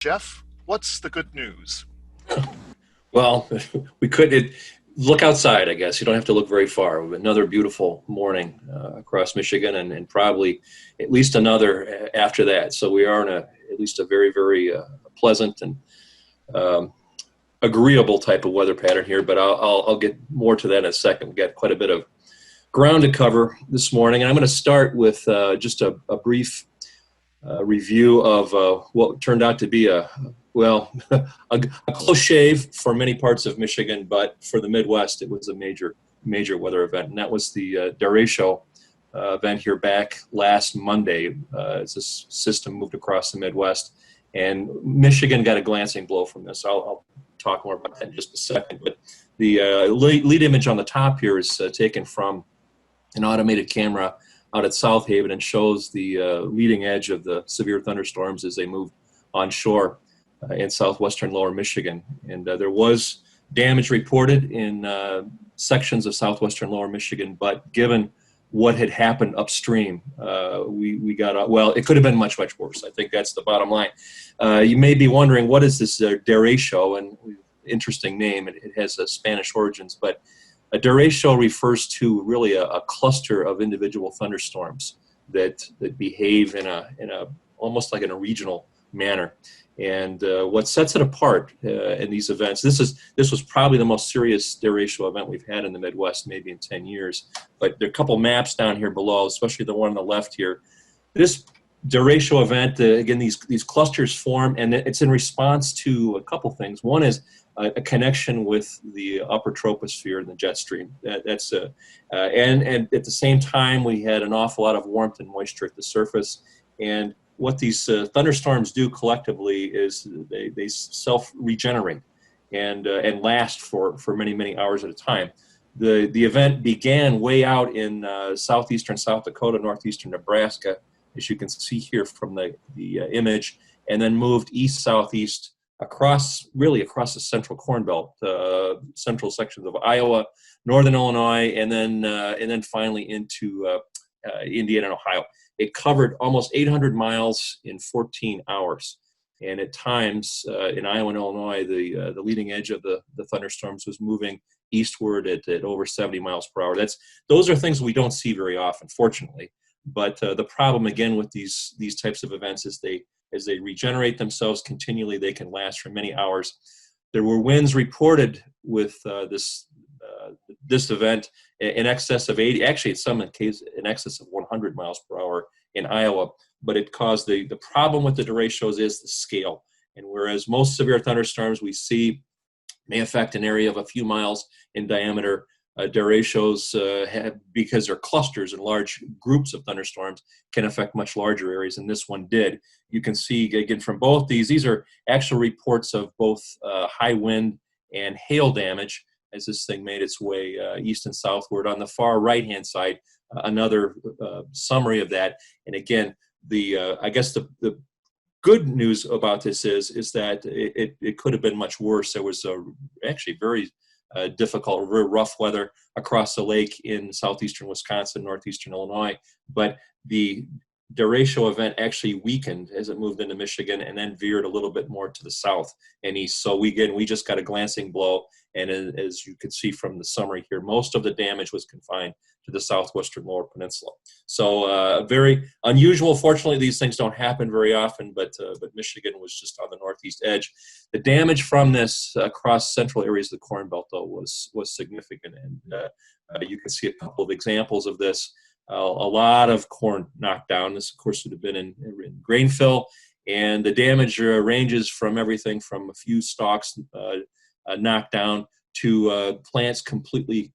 Jeff, what's the good news? Well, we could look outside, I guess. You don't have to look very far. Another beautiful morning across Michigan, and probably at least another after that. So we are in at least a very, very pleasant and um, agreeable type of weather pattern here. But I'll get more to that in a second. We've got quite a bit of ground to cover this morning, and I'm going to start with just a brief review of what turned out to be well, a close shave for many parts of Michigan, but for the Midwest, it was a major weather event, and that was the derecho event here back last Monday as this system moved across the Midwest, and Michigan got a glancing blow from this. I'll talk more about that in just a second, but the lead image on the top here is taken from an automated camera out at South Haven and shows the leading edge of the severe thunderstorms as they moved onshore in southwestern lower Michigan. And there was damage reported in sections of southwestern lower Michigan, but given what had happened upstream, we got, well, it could have been much, much worse. I think that's the bottom line. You may be wondering, what is this derecho? And interesting name, it has Spanish origins, but a derecho refers to really a cluster of individual thunderstorms that behave in a almost like in a regional manner. And what sets it apart in these events, this was probably the most serious derecho event we've had in the Midwest, maybe in 10 years. But there are a couple maps down here below, especially the one on the left here. This derecho event, again, these clusters form, and it's in response to a couple things. One is a connection with the upper troposphere and the jet stream. And at the same time, we had an awful lot of warmth and moisture at the surface. And what these thunderstorms do collectively is they self-regenerate and last for many hours at a time. The event began way out in southeastern South Dakota, northeastern Nebraska, as you can see here from the image, and then moved east-southeast across the central Corn Belt, central sections of Iowa, northern Illinois, and then finally into Indiana and Ohio. It covered almost 800 miles in 14 hours. And at times in Iowa and Illinois, the leading edge of the thunderstorms was moving eastward at over 70 miles per hour. Those are things we don't see very often, fortunately. But the problem, again, with these types of events is as they regenerate themselves continually, they can last for many hours. There were winds reported with this event in excess of 80, actually in some cases in excess of 100 miles per hour in Iowa, but it caused the problem with the derechos is the scale. And whereas most severe thunderstorms we see may affect an area of a few miles in diameter, derechos, because they're clusters and large groups of thunderstorms, can affect much larger areas, and this one did. You can see, again, from both these are actual reports of both high wind and hail damage as this thing made its way east and southward. On the far right-hand side, another summary of that. And again, I guess the good news about this is that it could have been much worse. There was actually very difficult, very rough weather across the lake in southeastern Wisconsin, northeastern Illinois, but the derecho event actually weakened as it moved into Michigan and then veered a little bit more to the south and east. So we just got a glancing blow, and as you can see from the summary here, most of the damage was confined to the southwestern lower peninsula. So very unusual. Fortunately, these things don't happen very often, but Michigan was just on the northeast edge. The damage from this across central areas of the Corn Belt, though, was significant, and you can see a couple of examples of this. A lot of corn knocked down. This, of course, would have been in grain fill, and the damage ranges from everything from a few stalks knocked down to plants completely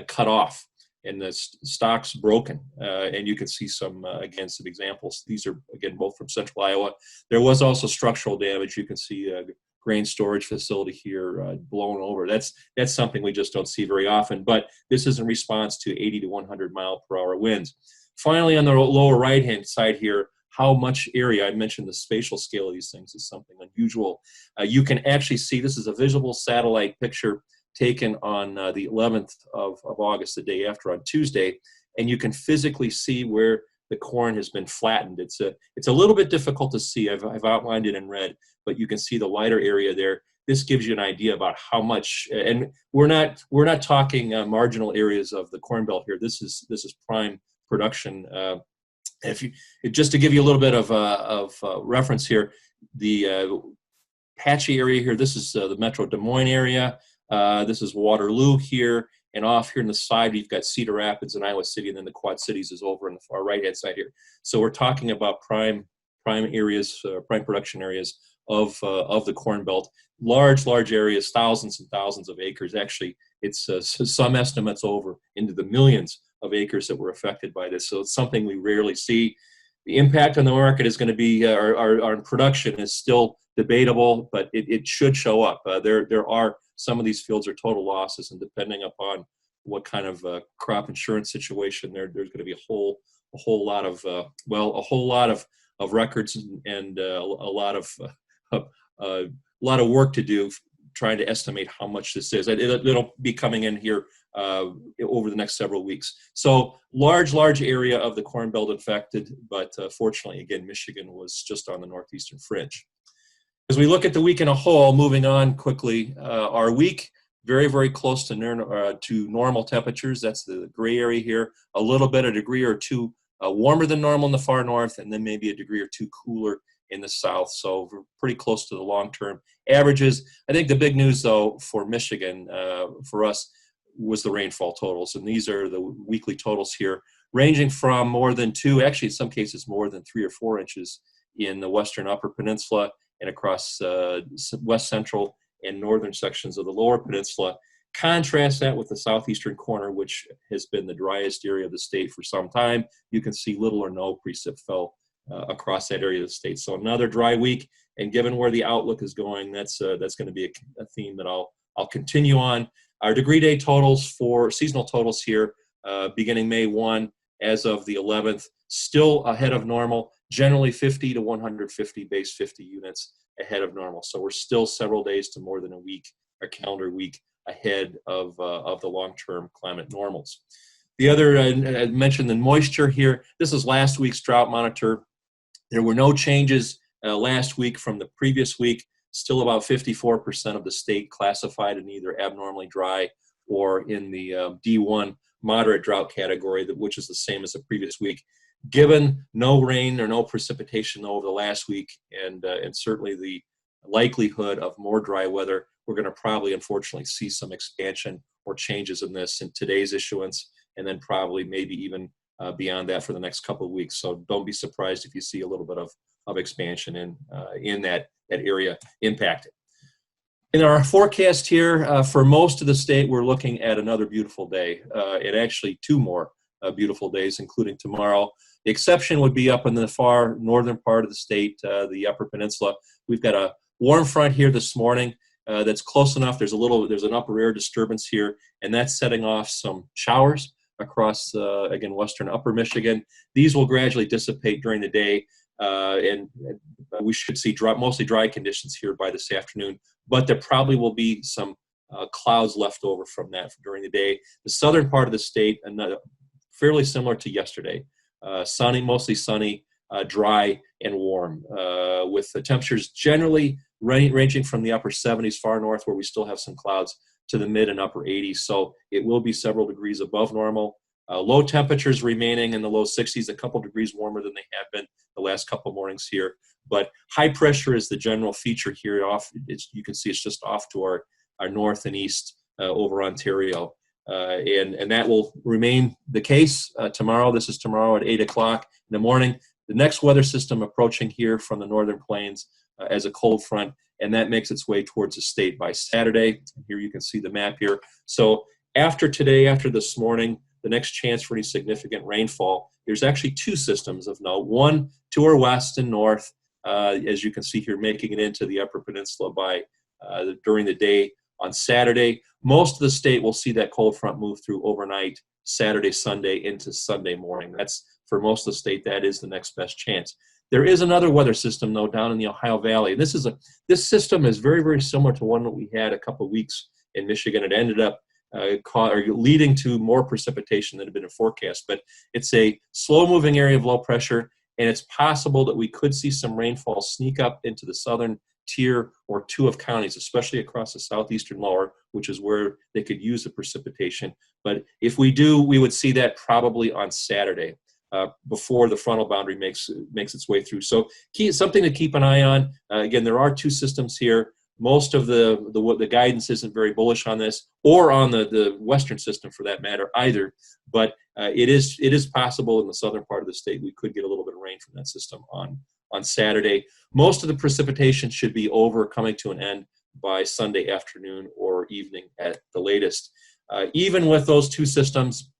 cut off and the stalks broken. And you can see some examples. These are, again, both from central Iowa. There was also structural damage. You can see a grain storage facility here blown over. That's something we just don't see very often, but this is in response to 80 to 100 mile per hour winds. Finally, on the lower right-hand side here, how much area, I mentioned the spatial scale of these things is something unusual. You can actually see, this is a visible satellite picture taken on the 11th of August, the day after, on Tuesday, and you can physically see where the corn has been flattened. It's a little bit difficult to see. I've outlined it in red, but you can see the lighter area there. This gives you an idea about how much, and we're not talking marginal areas of the Corn Belt here. This is prime production. Just to give you a little bit of reference here, the patchy area here. This is the Metro Des Moines area. This is Waterloo here, and off here on the side we've got Cedar Rapids and Iowa City, and then the Quad Cities is over on the far right-hand side here. So we're talking about prime areas, prime production areas of the Corn Belt. Large areas, thousands and thousands of acres. Actually, it's some estimates over into the millions of acres that were affected by this. So it's something we rarely see. The impact on the market is going to be, our production is still debatable, but it should show up. There are some of these fields are total losses, and depending upon what kind of crop insurance situation, there's going to be a whole lot of records and a lot of work to do trying to estimate how much this is. It'll be coming in here over the next several weeks. So large area of the Corn Belt affected, but fortunately, again, Michigan was just on the northeastern fringe. As we look at the week in a whole, moving on quickly, our week, very close to normal temperatures. That's the gray area here. A little bit, a degree or two warmer than normal in the far north, and then maybe a degree or two cooler in the south. So we're pretty close to the long-term averages. I think the big news, though, for Michigan, for us, was the rainfall totals. And these are the weekly totals here, ranging from more than 2, actually in some cases more than 3 or 4 inches in the western upper peninsula and across west central and northern sections of the lower peninsula. Contrast that with the southeastern corner, which has been the driest area of the state for some time. You can see little or no precip fell across that area of the state. So another dry week, and given where the outlook is going, that's going to be a theme that I'll continue on. Our degree day totals for seasonal totals here, beginning May 1 as of the 11th, still ahead of normal, generally 50 to 150 base 50 units ahead of normal. So we're still several days to more than a calendar week ahead of the long-term climate normals. The other, I mentioned the moisture here. This is last week's drought monitor. There were no changes last week from the previous week. Still about 54% of the state classified in either abnormally dry or in the D1 moderate drought category, which is the same as the previous week. Given no rain or no precipitation over the last week, and certainly the likelihood of more dry weather, we're going to probably, unfortunately, see some expansion or changes in this in today's issuance, and then probably maybe even beyond that for the next couple of weeks. So don't be surprised if you see a little bit of expansion in that area impacted. In our forecast here, for most of the state, we're looking at another beautiful day, and actually 2 more beautiful days, including tomorrow. The exception would be up in the far northern part of the state, the Upper Peninsula. We've got a warm front here this morning that's close enough. There's an upper air disturbance here, and that's setting off some showers across, again, western upper Michigan. These will gradually dissipate during the day, and we should see mostly dry conditions here by this afternoon, but there probably will be some clouds left over from that during the day. The southern part of the state, fairly similar to yesterday, sunny, mostly sunny, dry and warm, with the temperatures generally ranging from the upper 70s far north, where we still have some clouds, to the mid and upper 80s. So it will be several degrees above normal. Low temperatures remaining in the low 60s, a couple degrees warmer than they have been the last couple mornings here. But high pressure is the general feature here. You can see it's just off to our north and east over Ontario. And that will remain the case tomorrow. This is tomorrow at 8 o'clock in the morning. The next weather system approaching here from the northern plains as a cold front, and that makes its way towards the state by Saturday. Here you can see the map here. So after today, after this morning, the next chance for any significant rainfall, there's actually 2 systems of note. One to our west and north, as you can see here, making it into the Upper Peninsula during the day on Saturday. Most of the state will see that cold front move through overnight, Saturday, Sunday, into Sunday morning. That's, for most of the state, that is the next best chance. There is another weather system, though, down in the Ohio Valley. This system is very, very similar to one that we had a couple of weeks in Michigan. It ended up are leading to more precipitation than had been in forecast. But it's a slow-moving area of low pressure, and it's possible that we could see some rainfall sneak up into the southern tier or two of counties, especially across the southeastern lower, which is where they could use the precipitation. But if we do, we would see that probably on Saturday before the frontal boundary makes its way through. So something to keep an eye on. Again, there are two systems here. Most of the guidance isn't very bullish on this, or on the western system for that matter either. But it is possible in the southern part of the state we could get a little bit of rain from that system on Saturday. Most of the precipitation should be over, coming to an end by Sunday afternoon or evening at the latest. Even with those two systems,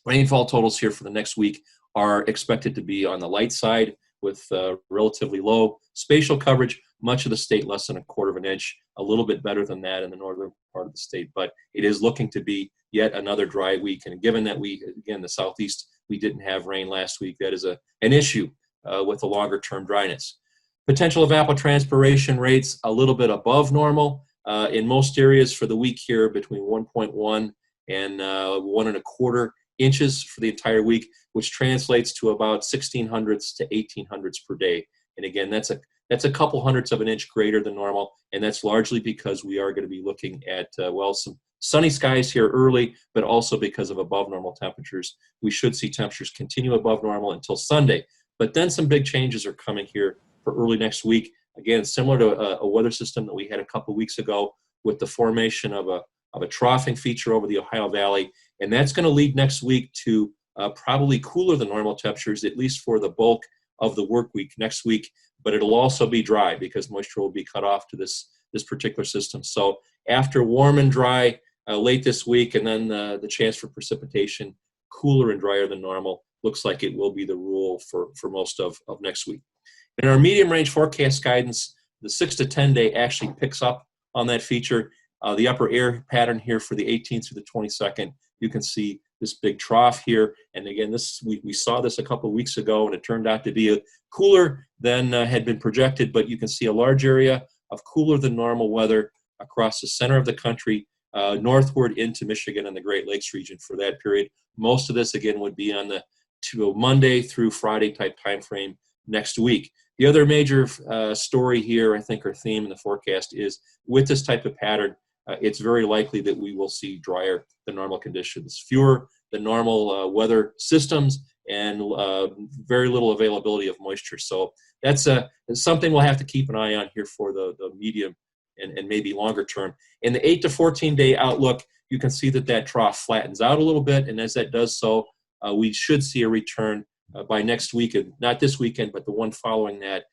rainfall totals here for the next week are expected to be on the light side with relatively low spatial coverage. Much of the state less than 1/4 of an inch, a little bit better than that in the northern part of the state, but it is looking to be yet another dry week. And given that the southeast, we didn't have rain last week, that is an issue with the longer term dryness. Potential evapotranspiration rates a little bit above normal in most areas for the week here, between 1.1 and 1.25 inches for the entire week, which translates to about 1,600s to 1,800s per day. And again, that's a couple hundredths of an inch greater than normal, and that's largely because we are going to be looking at, some sunny skies here early, but also because of above normal temperatures. We should see temperatures continue above normal until Sunday, but then some big changes are coming here for early next week. Again, similar to a weather system that we had a couple weeks ago with the formation of a troughing feature over the Ohio Valley, and that's going to lead next week to probably cooler than normal temperatures, at least for the bulk of the work week next week. But it'll also be dry because moisture will be cut off to this particular system. So after warm and dry late this week, and then the chance for precipitation, cooler and drier than normal, looks like it will be the rule for most of next week. In our medium range forecast guidance, the 6 to 10 day actually picks up on that feature. The upper air pattern here for the 18th through the 22nd, you can see this big trough here. And again, we saw this a couple of weeks ago, and it turned out to be cooler than had been projected, but you can see a large area of cooler than normal weather across the center of the country, northward into Michigan and the Great Lakes region for that period. Most of this, again, would be on the Monday through Friday type time frame next week. The other major story here, I think, or theme in the forecast is with this type of pattern, it's very likely that we will see drier than normal conditions, fewer than normal weather systems, and very little availability of moisture. So that's something we'll have to keep an eye on here for the medium and maybe longer term. In the 8 to 14 day outlook, you can see that trough flattens out a little bit, and as that does so, we should see a return by next weekend, not this weekend, but the one following that.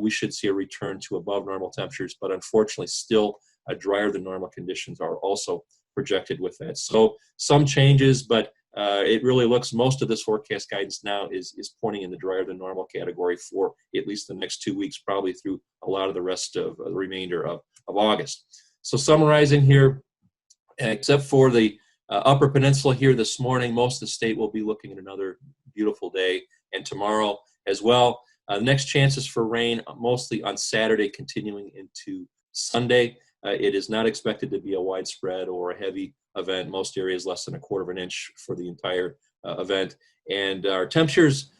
We should see a return to above normal temperatures, but unfortunately still drier than normal conditions are also projected with that. So some changes, but it really looks, most of this forecast guidance now is pointing in the drier than normal category for at least the next 2 weeks, probably through a lot of the rest of the remainder of August. So summarizing here, except for the Upper Peninsula here this morning, most of the state will be looking at another beautiful day, and tomorrow as well. The next chances for rain mostly on Saturday, continuing into Sunday. It is not expected to be a widespread or a heavy event. Most areas less than 1/4 of an inch for the entire event. And our temperatures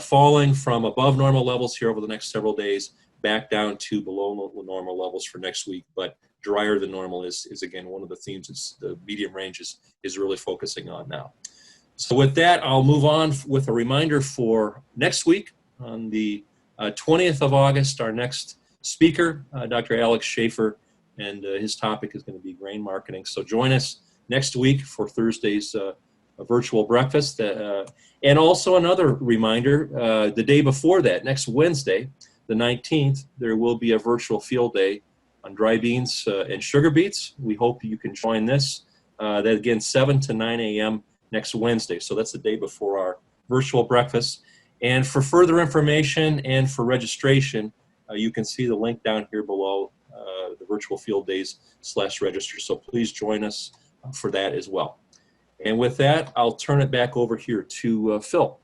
falling from above normal levels here over the next several days back down to below normal levels for next week. But drier than normal is again one of the themes the medium range is really focusing on now. So with that, I'll move on with a reminder for next week. On the 20th of August, our next speaker, Dr. Alex Schaefer, and his topic is going to be grain marketing. So join us next week for Thursday's virtual breakfast. And also another reminder, the day before that, next Wednesday, the 19th, there will be a virtual field day on dry beans and sugar beets. We hope you can join this. That again, 7 to 9 a.m. next Wednesday. So that's the day before our virtual breakfast. And for further information and for registration, you can see the link down here below, the virtual field days /register. So please join us for that as well. And with that, I'll turn it back over here to Phil.